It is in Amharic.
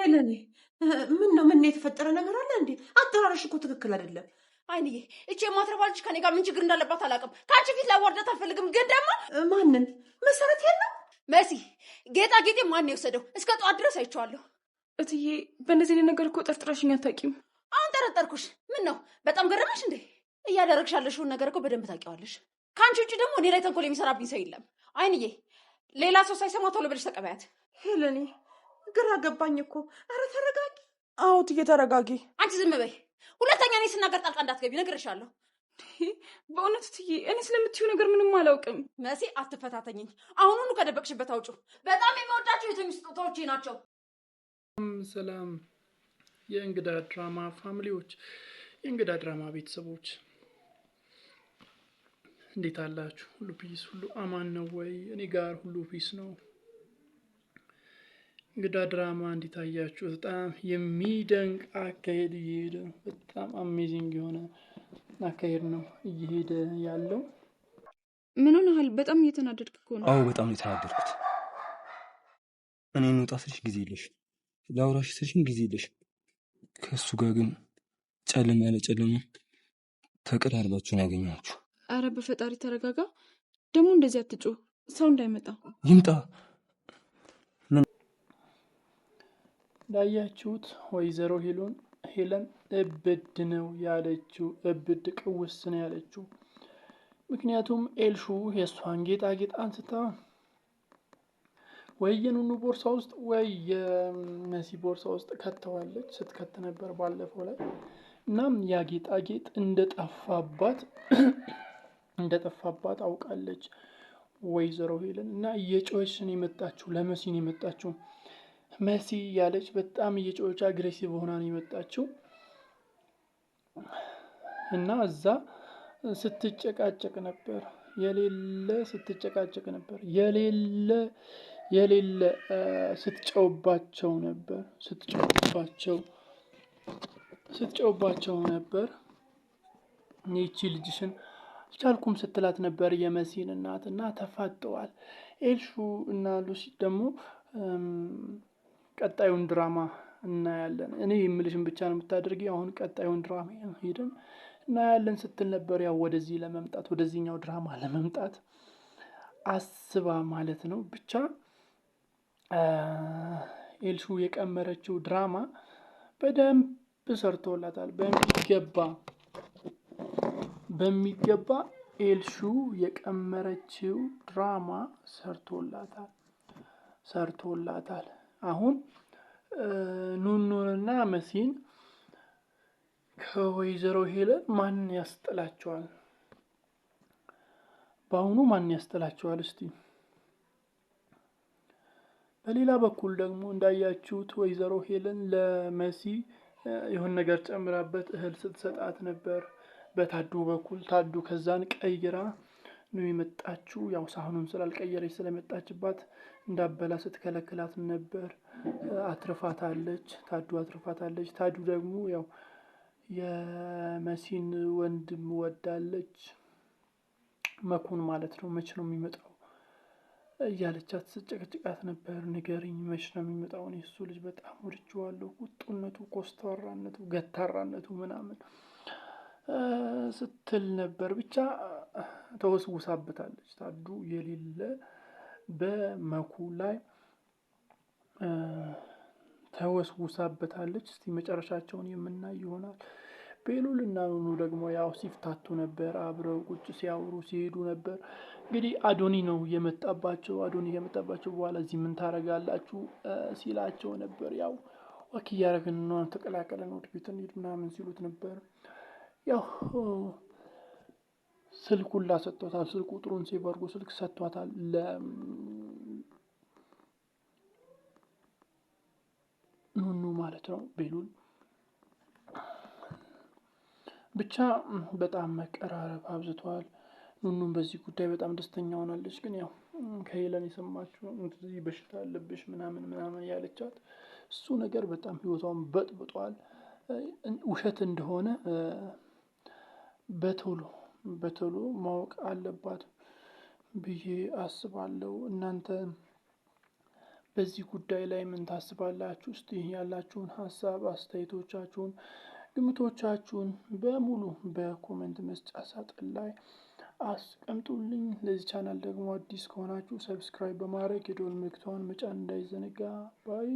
ሄለኔ ምን የተፈጠረ ነገር አለ እንዴ? አጠራረሽ እኮ ትክክል አይደለም። አይንዬ እቺ የማትረባ ልጅ ከኔ ጋር ምን ችግር እንዳለባት አላውቅም። ከአንቺ ፊት ላዋርዳት አልፈልግም። ግን ደግሞ ማንን መሰረት የለም መሲ ጌጣጌጤ ማን የወሰደው? እስከ ጠዋት ድረስ አይቼዋለሁ። እትዬ በእነዚህ ነገር እኮ ጠርጥረሽኝ አታውቂም። አሁን ጠረጠርኩሽ። ምን ነው በጣም ገረመሽ እንዴ? እያደረግሽ ያለሽውን ነገር እኮ በደንብ ታውቂዋለሽ። ከአንቺ ውጭ ደግሞ እኔ ላይ ተንኮል የሚሰራብኝ ሰው የለም። አይንዬ ሌላ ሰው ሳይሰማ ቶሎ ብለሽ ተቀበያት። ሄለኔ ግራ ገባኝ እኮ። ኧረ ተረጋጊ። አዎ እትዬ ተረጋጊ። አንቺ ዝም በይ። ሁለተኛ እኔ ስናገር ጣልቃ እንዳትገቢ ነግሬሻለሁ። በእውነት እትዬ እኔ ስለምትይው ነገር ምንም አላውቅም። መሲ አትፈታተኝኝ። አሁኑኑ ከደበቅሽበት አውጪው። በጣም የሚወዳቸው የትም ስጦታዎቼ ናቸው። ሰላም የእንግዳ ድራማ ፋሚሊዎች፣ የእንግዳ ድራማ ቤተሰቦች እንዴት አላችሁ? ሁሉ ፒስ፣ ሁሉ አማን ነው ወይ? እኔ ጋር ሁሉ ፒስ ነው። እንግዳ ድራማ እንዲታያችሁ በጣም የሚደንቅ አካሄድ እየሄደ በጣም አሜዚንግ የሆነ አካሄድ ነው እየሄደ ያለው። ምን ሆነሃል? በጣም እየተናደድክ እኮ ነው። አዎ በጣም የተናደድኩት። እኔ እንውጣ ስልሽ ጊዜ የለሽ፣ ላውራሽ ስልሽ ጊዜ የለሽ። ከእሱ ጋር ግን ጨለማ ያለ ጨለማ ተቀራርባችሁን ያገኛችሁ። አረ በፈጣሪ ተረጋጋ። ደግሞ እንደዚህ አትጮህ፣ ሰው እንዳይመጣ። ይምጣ። እንዳያችሁት ወይዘሮ ሄለን እብድ ነው ያለችው፣ እብድ ቅውስ ነው ያለችው። ምክንያቱም ኤልሹ የእሷን ጌጣጌጥ አንስታ ወይ የኑኑ ቦርሳ ውስጥ ወይ የመሲ ቦርሳ ውስጥ ከተዋለች፣ ስትከት ነበር ባለፈው ላይ። እናም ያ ጌጣጌጥ እንደጠፋባት አውቃለች ወይዘሮ ሄለን እና እየጮኸች ነው የመጣችው። ለመሲ ነው የመጣችው። መሲ ያለች በጣም እየጮኸች አግሬሲቭ ሆና ነው የመጣችው እና እዛ ስትጨቃጨቅ ነበር፣ የሌለ ስትጨውባቸው ነበር። ይቺ ልጅሽን አልቻልኩም ስትላት ነበር የመሲን እናት እና ተፋጠዋል። ኤልሹ እና ሉሲ ደግሞ ቀጣዩን ድራማ እናያለን። እኔ የምልሽን ብቻ ነው የምታደርጊ። አሁን ቀጣዩን ድራማ ሄደን እናያለን ስትል ነበር። ያው ወደዚህኛው ድራማ ለመምጣት አስባ ማለት ነው። ብቻ ኤልሹ የቀመረችው ድራማ በደንብ ሰርቶላታል። በሚገባ ኤልሹ የቀመረችው ድራማ ሰርቶላታል። አሁን ኑኑንና መሲን ከወይዘሮ ሄለን ማን ያስጥላቸዋል? በአሁኑ ማን ያስጥላቸዋል? እስቲ በሌላ በኩል ደግሞ እንዳያችሁት ወይዘሮ ሄለን ለመሲ የሆነ ነገር ጨምራበት እህል ስትሰጣት ነበር በታዱ በኩል። ታዱ ከዛን ቀይራ ነው የመጣችው። ያው ሳህኑን ስላልቀየረች ስለመጣችባት እንዳበላ ስትከለክላት ነበር። አትርፋታለች። ታዱ ደግሞ ያው የመሲን ወንድም ወዳለች፣ መኩን ማለት ነው። መች ነው የሚመጣው እያለቻት ስጨቅጭቃት ነበር። ንገሪኝ መች ነው የሚመጣው? እኔ እሱ ልጅ በጣም ወድጄዋለሁ፣ ቁጡነቱ፣ ኮስታራነቱ፣ ገታራነቱ ምናምን ስትል ነበር። ብቻ ተወስውሳበታለች ታዱ የሌለ በመኩ ላይ ተወስውሳበታለች። እስቲ መጨረሻቸውን የምናይ ይሆናል። ቤሉል እና ኑኑ ደግሞ ያው ሲፍታቱ ነበር፣ አብረው ቁጭ ሲያወሩ ሲሄዱ ነበር። እንግዲህ አዶኒ ከመጣባቸው በኋላ እዚህ ምን ታረጋላችሁ ሲላቸው ነበር። ያው ወክ እያደረግን ነው፣ ተቀላቀለን ወደ ቤት እንሂድ ምናምን ሲሉት ነበር። ያው ስልኩን ላሰጥቷታል። ስልክ ቁጥሩን ሴቭ አድርጎ ስልክ ሰጥቷታል ኑኑ ማለት ነው ቤሉል። ብቻ በጣም መቀራረብ አብዝቷል። ኑኑም በዚህ ጉዳይ በጣም ደስተኛ ሆናለች። ግን ያው ከሄለን የሰማችው እንደዚህ በሽታ አለብሽ ምናምን ያለቻት እሱ ነገር በጣም ህይወቷን በጥብጧል። ውሸት እንደሆነ በቶሎ ማወቅ አለባት ብዬ አስባለሁ። እናንተ በዚህ ጉዳይ ላይ ምን ታስባላችሁ? እስቲ ያላችሁን ሀሳብ አስተያየቶቻችሁን፣ ግምቶቻችሁን በሙሉ በኮሜንት መስጫ ሳጥን ላይ አስቀምጡልኝ። ለዚህ ቻናል ደግሞ አዲስ ከሆናችሁ ሰብስክራይብ በማድረግ የደወል ምልክቷን መጫን እንዳይዘነጋ። ባይ